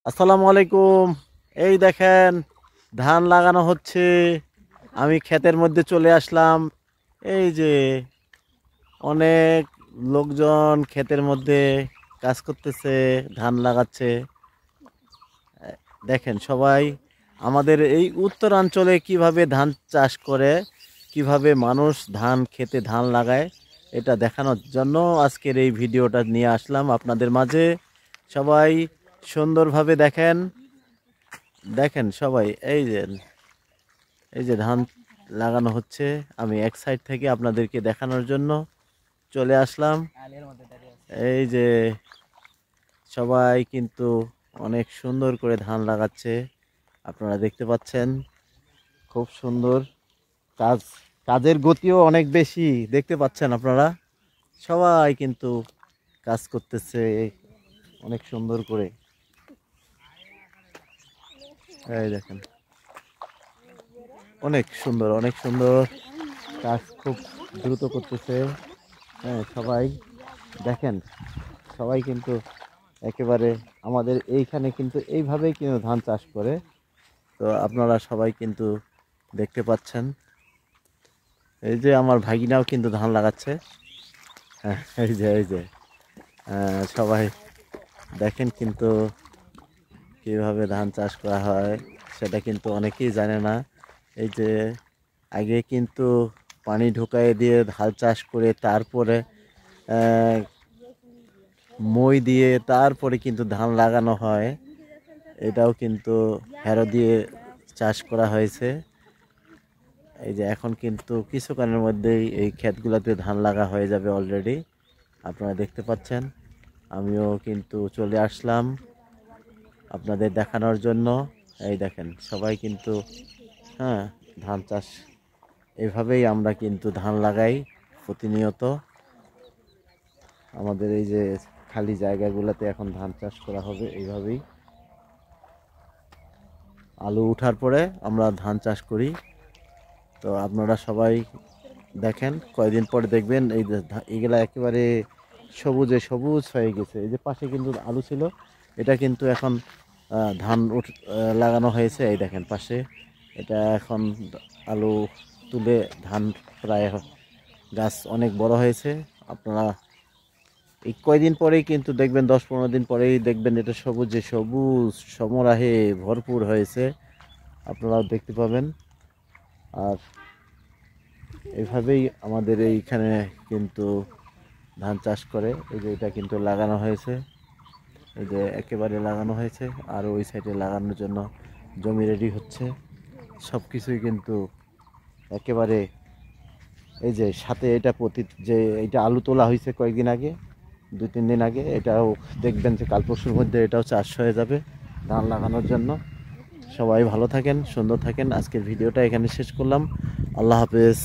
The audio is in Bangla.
আসসালামু আলাইকুম। এই দেখেন ধান লাগানো হচ্ছে। আমি ক্ষেতের মধ্যে চলে আসলাম। এই যে অনেক লোকজন ক্ষেতের মধ্যে কাজ করতেছে, ধান লাগাচ্ছে। দেখেন সবাই আমাদের এই উত্তরাঞ্চলে কিভাবে ধান চাষ করে, কিভাবে মানুষ ধান খেতে ধান লাগায়, এটা দেখানোর জন্য আজকের এই ভিডিওটা নিয়ে আসলাম আপনাদের মাঝে। সবাই সুন্দরভাবে দেখেন। দেখেন সবাই এই যে ধান লাগানো হচ্ছে। আমি এক সাইড থেকে আপনাদেরকে দেখানোর জন্য চলে আসলাম। এই যে সবাই কিন্তু অনেক সুন্দর করে ধান লাগাচ্ছে, আপনারা দেখতে পাচ্ছেন। খুব সুন্দর কাজ, কাজের গতিও অনেক বেশি, দেখতে পাচ্ছেন আপনারা। সবাই কিন্তু কাজ করতেছে অনেক সুন্দর করে। এই দেখেন অনেক সুন্দর, অনেক সুন্দর কাজ, খুব দ্রুত করতেছে। হ্যাঁ সবাই দেখেন, সবাই কিন্তু একেবারে আমাদের এইখানে কিন্তু এইভাবেই কিন্তু ধান চাষ করে। তো আপনারা সবাই কিন্তু দেখতে পাচ্ছেন। এই যে আমার ভাগিনাও কিন্তু ধান লাগাচ্ছে। হ্যাঁ এই যে সবাই দেখেন কিন্তু কিভাবে ধান চাষ করা হয়, সেটা কিন্তু অনেকেই জানে না। এই যে আগে কিন্তু পানি ঢুকাই দিয়ে ধান চাষ করে তারপরে আহ, মই দিয়ে তারপরে কিন্তু ধান লাগানো হয়। এটাও কিন্তু হ্যারো দিয়ে চাষ করা হয়েছে। এই যে এখন কিন্তু কিছুক্ষণের মধ্যেই এই ক্ষেতগুলোতে ধান লাগা হয়ে যাবে অলরেডি, আপনারা দেখতে পাচ্ছেন। আমিও কিন্তু চলে আসলাম আপনাদের দেখানোর জন্য। এই দেখেন সবাই কিন্তু, হ্যাঁ, ধান চাষ এভাবেই আমরা কিন্তু ধান লাগাই প্রতিনিয়ত। আমাদের এই যে খালি জায়গাগুলোতে এখন ধান চাষ করা হবে এইভাবেই। আলু উঠার পরে আমরা ধান চাষ করি। তো আপনারা সবাই দেখেন, কয়দিন পরে দেখবেন এই যে এগুলা একেবারে সবুজে সবুজ হয়ে গেছে। এই যে পাশে কিন্তু আলু ছিল, এটা কিন্তু এখন ধান লাগানো হয়েছে। এই দেখেন পাশে এটা এখন আলু তুলে ধান প্রায় গাছ অনেক বড় হয়েছে। আপনারা এই কয়দিন পরেই কিন্তু দেখবেন, 10-15 দিন পরেই দেখবেন এটা সবুজে সবুজ সমরাহে ভরপুর হয়েছে, আপনারাও দেখতে পাবেন। আর এইভাবেই আমাদের এইখানে কিন্তু ধান চাষ করে। এই যে এটা কিন্তু লাগানো হয়েছে, এই যে একেবারে লাগানো হয়েছে, আর ওই সাইডে লাগানোর জন্য জমি রেডি হচ্ছে। সব কিছুই কিন্তু একেবারে, এই যে সাথে এটা যে এটা আলু তোলা হয়েছে কয়েকদিন আগে, 2-3 দিন আগে, এটাও দেখবেন যে কাল পরশুর মধ্যে এটাও চাষ হয়ে যাবে ধান লাগানোর জন্য। সবাই ভালো থাকেন, সুন্দর থাকেন। আজকের ভিডিওটা এখানে শেষ করলাম। আল্লাহ হাফেজ।